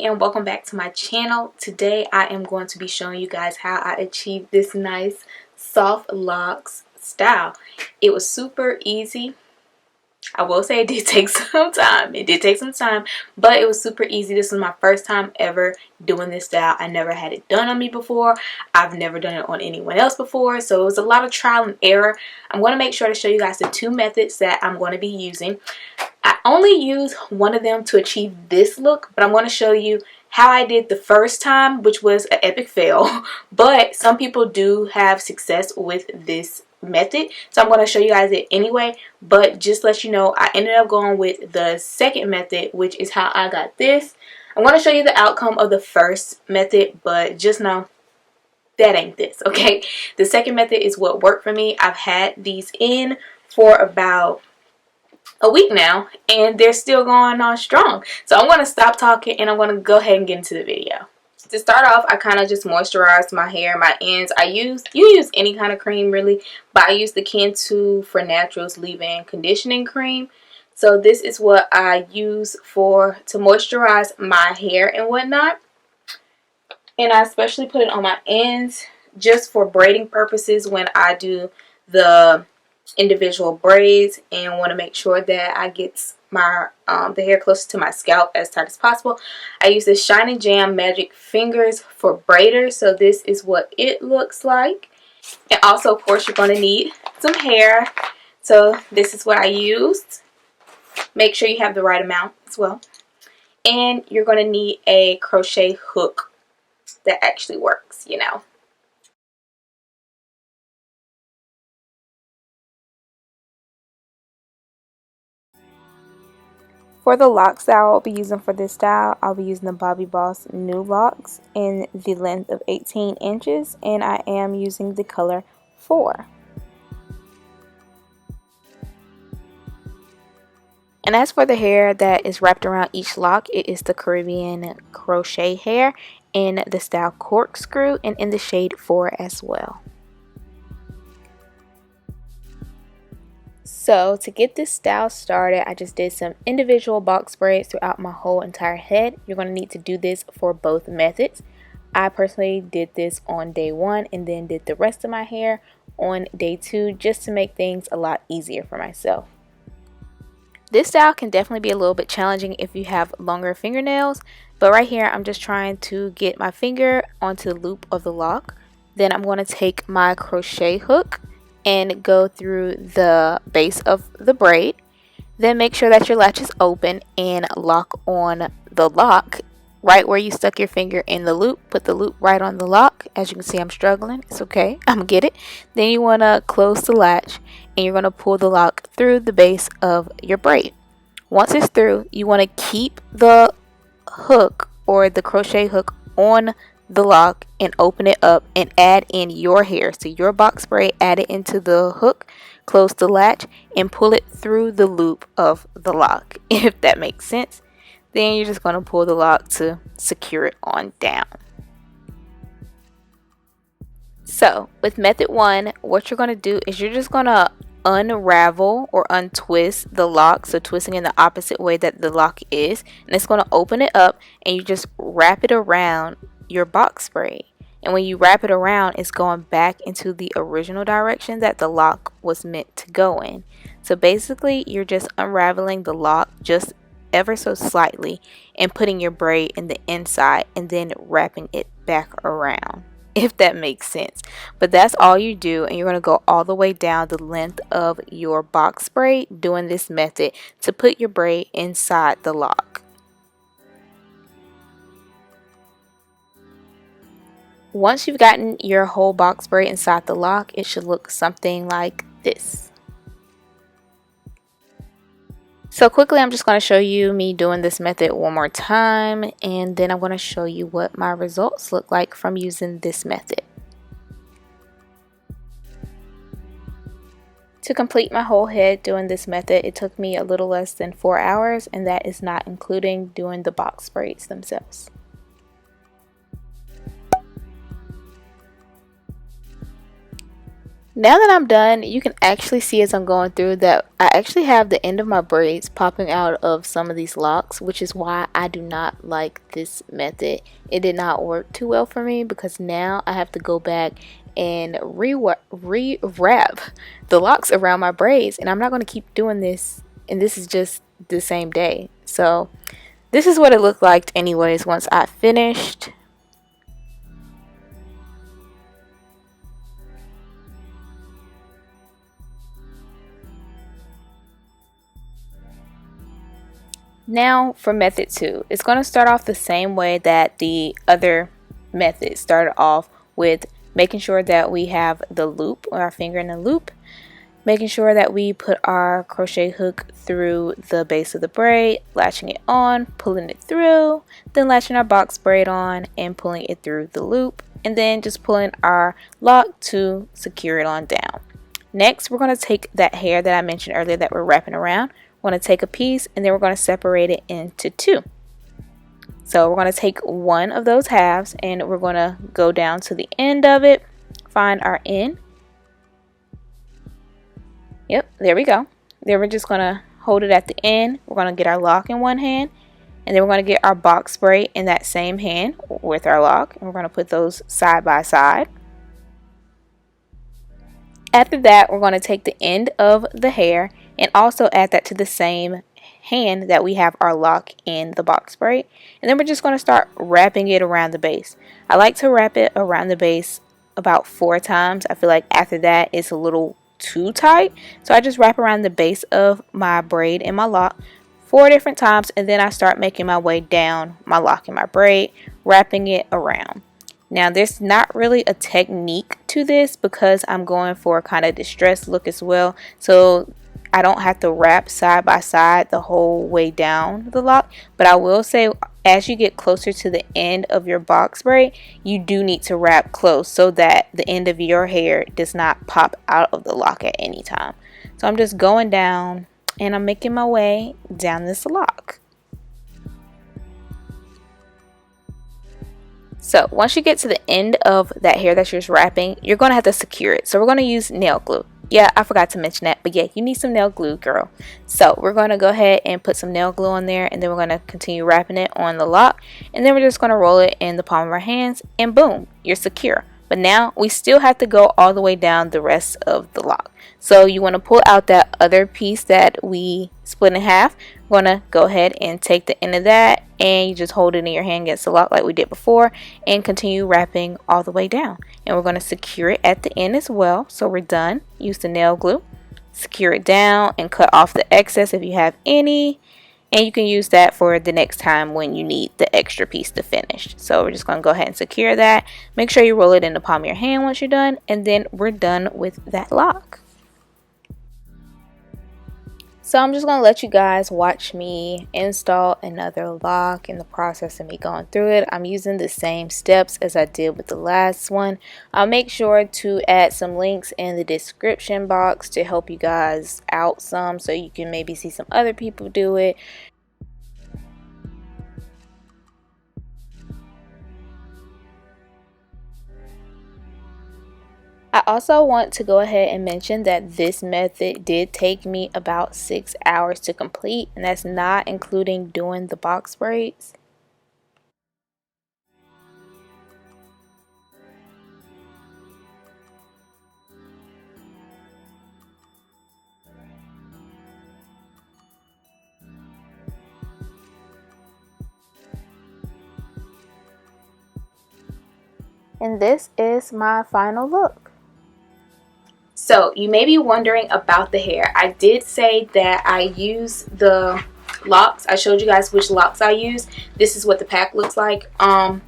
And welcome back to my channel. Today I am going to be showing you guys how I achieved this nice soft locks style. It was super easy. I will say it did take some time. It did take some time, but it was super easy. This was my first time ever doing this style. I never had it done on me before. I've never done it on anyone else before, so it was a lot of trial and error. I'm going to make sure to show you guys the two methods that I'm going to be using. I only use one of them to achieve this look, but I'm going to show you how I did the first time, which was an epic fail. But some people do have success with this method, so I'm going to show you guys it anyway. But just let you know, I ended up going with the second method, which is how I got this. I'm going to show you the outcome of the first method, but just know that ain't this, okay? The second method is what worked for me. I've had these in for about a week now, and they're still going on strong. So I'm going to stop talking and I'm going to go ahead and get into the video. To start off, I kind of just moisturized my hair, my ends. You use any kind of cream really, but I use the Kin2 for Naturals leave-in conditioning cream. So this is what I use to moisturize my hair and whatnot. And I especially put it on my ends just for braiding purposes when I do the individual braids, and want to make sure that I get my the hair close to my scalp as tight as possible. I use the Shine & Jam Magic Fingers for braiders, so this is what it looks like. And also, of course, you're going to need some hair, so this is what I used. Make sure you have the right amount as well. And you're going to need a crochet hook that actually works, you know. For the locks that I'll be using for this style, I'll be using the Bobbi Boss New Locks in the length of 18 inches, and I am using the color 4. And as for the hair that is wrapped around each lock, it is the Caribbean crochet hair in the style Corkscrew and in the shade 4 as well. So to get this style started, I just did some individual box braids throughout my whole entire head. You're going to need to do this for both methods. I personally did this on day 1 and then did the rest of my hair on day 2 just to make things a lot easier for myself. This style can definitely be a little bit challenging if you have longer fingernails, but right here I'm just trying to get my finger onto the loop of the lock. Then I'm going to take my crochet hook and go through the base of the braid. Then make sure that your latch is open and lock on the lock right where you stuck your finger in the loop. Put the loop right on the lock. As you can see, I'm struggling. It's okay, I'm gonna get it. Then you want to close the latch and you're going to pull the lock through the base of your braid. Once it's through, you want to keep the hook or the crochet hook on the lock and open it up and add in your hair. So your box braid, add it into the hook, close the latch, and pull it through the loop of the lock, if that makes sense. Then you're just going to pull the lock to secure it on down. So with method 1, what you're going to do is you're just going to unravel or untwist the lock, so twisting in the opposite way that the lock is, and it's going to open it up and you just wrap it around your box braid. And when you wrap it around, it's going back into the original direction that the lock was meant to go in. So basically you're just unraveling the lock just ever so slightly and putting your braid in the inside and then wrapping it back around, if that makes sense. But that's all you do, and you're going to go all the way down the length of your box braid doing this method to put your braid inside the lock. Once you've gotten your whole box braid inside the lock, it should look something like this. So quickly, I'm just going to show you me doing this method one more time, and then I'm going to show you what my results look like from using this method. To complete my whole head doing this method, it took me a little less than 4 hours, and that is not including doing the box braids themselves. Now that I'm done, you can actually see as I'm going through that I actually have the end of my braids popping out of some of these locks, which is why I do not like this method. It did not work too well for me because now I have to go back and re-wrap the locks around my braids, and I'm not going to keep doing this, and this is just the same day. So this is what it looked like anyways once I finished. Now for method 2. It's going to start off the same way that the other method started off, with making sure that we have the loop, or our finger in the loop, making sure that we put our crochet hook through the base of the braid, latching it on, pulling it through, then latching our box braid on and pulling it through the loop, and then just pulling our lock to secure it on down. Next, we're going to take that hair that I mentioned earlier that we're wrapping around. We're going to take a piece and then we're going to separate it into two. So we're going to take one of those halves and we're going to go down to the end of it, find our end. Yep, there we go. Then we're just going to hold it at the end. We're going to get our lock in one hand, and then we're going to get our box braid in that same hand with our lock, and we're going to put those side by side. After that, we're going to take the end of the hair and also add that to the same hand that we have our lock in the box braid, and then we're just going to start wrapping it around the base. I like to wrap it around the base about 4 times. I feel like after that it's a little too tight, so I just wrap around the base of my braid and my lock 4 different times, and then I start making my way down my lock and my braid, wrapping it around. Now there's not really a technique to this because I'm going for a kind of distressed look as well, so I don't have to wrap side by side the whole way down the lock. But I will say, as you get closer to the end of your box braid, you do need to wrap close so that the end of your hair does not pop out of the lock at any time. So I'm just going down and I'm making my way down this lock. So once you get to the end of that hair that you're just wrapping, you're going to have to secure it. So we're going to use nail glue. Yeah, I forgot to mention that, but yeah, you need some nail glue, girl. So we're going to go ahead and put some nail glue on there, and then we're going to continue wrapping it on the lock, and then we're just going to roll it in the palm of our hands, and boom, you're secure. But now we still have to go all the way down the rest of the lock. So you want to pull out that other piece that we split in half. We're going to go ahead and take the end of that, and you just hold it in your hand against the lock like we did before, and continue wrapping all the way down. And we're going to secure it at the end as well. So we're done. Use the nail glue, secure it down, and cut off the excess if you have any. And you can use that for the next time when you need the extra piece to finish. So we're just going to go ahead and secure that. Make sure you roll it in the palm of your hand once you're done, and then we're done with that lock. So I'm just going to let you guys watch me install another lock in the process of me going through it. I'm using the same steps as I did with the last one. I'll make sure to add some links in the description box to help you guys out some, so you can maybe see some other people do it. I also want to go ahead and mention that this method did take me about 6 hours to complete, and that's not including doing the box braids. And this is my final look. So you may be wondering about the hair. I did say that I use the locks. I showed you guys which locks I use. This is what the pack looks like. I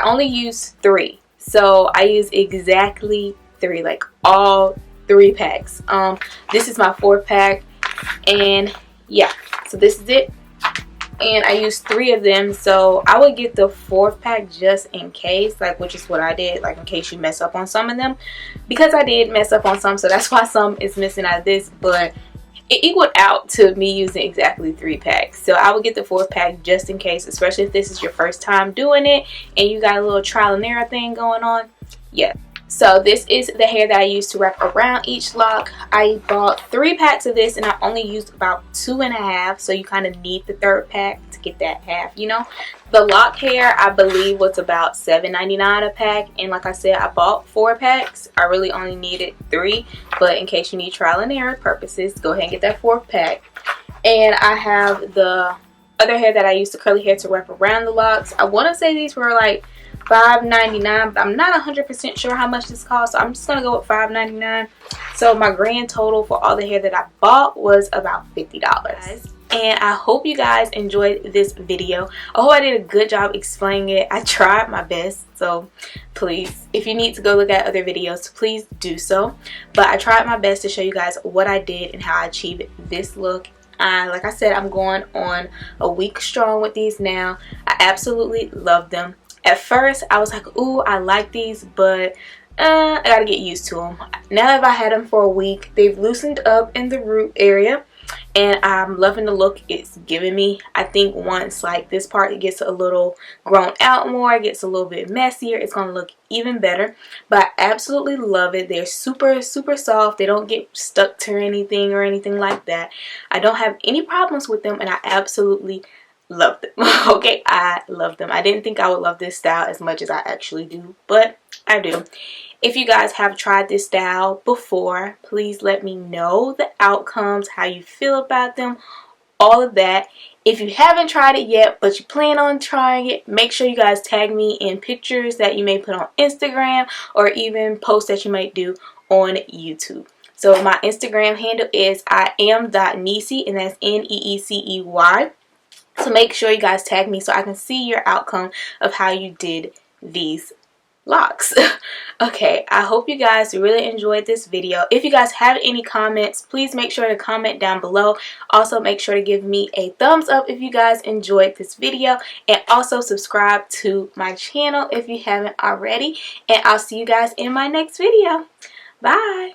only use 3. So I use exactly 3, like all 3 packs. This is my 4th pack, and yeah, so this is it. And I used 3 of them, so I would get the 4th pack just in case, like, which is what I did, like in case you mess up on some of them, because I did mess up on some, so that's why some is missing out of this. But it equaled out to me using exactly 3 packs, so I would get the 4th pack just in case, especially if this is your first time doing it and you got a little trial and error thing going on. Yeah, So this is the hair that I used to wrap around each lock. I bought 3 packs of this and I only used about 2.5, so you kind of need the 3rd pack to get that half, you know. The lock hair I believe was about $7.99 a pack, and like I said, I bought 4 packs. I really only needed 3, but in case you need trial and error purposes, go ahead and get that 4th pack. And I have the other hair that I used, the curly hair, to wrap around the locks. I want to say these were like $5.99, but I'm not 100% sure how much this cost, so I'm just gonna go with $5.99. So my grand total for all the hair that I bought was about $50. And I hope you guys enjoyed this video. I hope I did a good job explaining it. I tried my best, so please, if you need to go look at other videos, please do so. But I tried my best to show you guys what I did and how I achieved this look. Like I said, I'm going on a week strong with these now. I absolutely love them. At first, I was like, ooh, I like these, but I gotta get used to them. Now that I've had them for a week, they've loosened up in the root area, and I'm loving the look it's giving me. I think once like this part gets a little grown out more, it gets a little bit messier, it's gonna look even better. But I absolutely love it. They're super soft. They don't get stuck to anything or anything like that. I don't have any problems with them, and I absolutely love them. Okay, I love them. I didn't think I would love this style as much as I actually do, but I do. If you guys have tried this style before, please let me know the outcomes, how you feel about them, all of that. If you haven't tried it yet, but you plan on trying it, make sure you guys tag me in pictures that you may put on Instagram or even posts that you might do on YouTube. So my Instagram handle is iam.neesey, and that's Neecey. So make sure you guys tag me so I can see your outcome of how you did these locks. Okay, I hope you guys really enjoyed this video. If you guys have any comments, please make sure to comment down below. Also, make sure to give me a thumbs up if you guys enjoyed this video, and also subscribe to my channel if you haven't already. And I'll see you guys in my next video. Bye!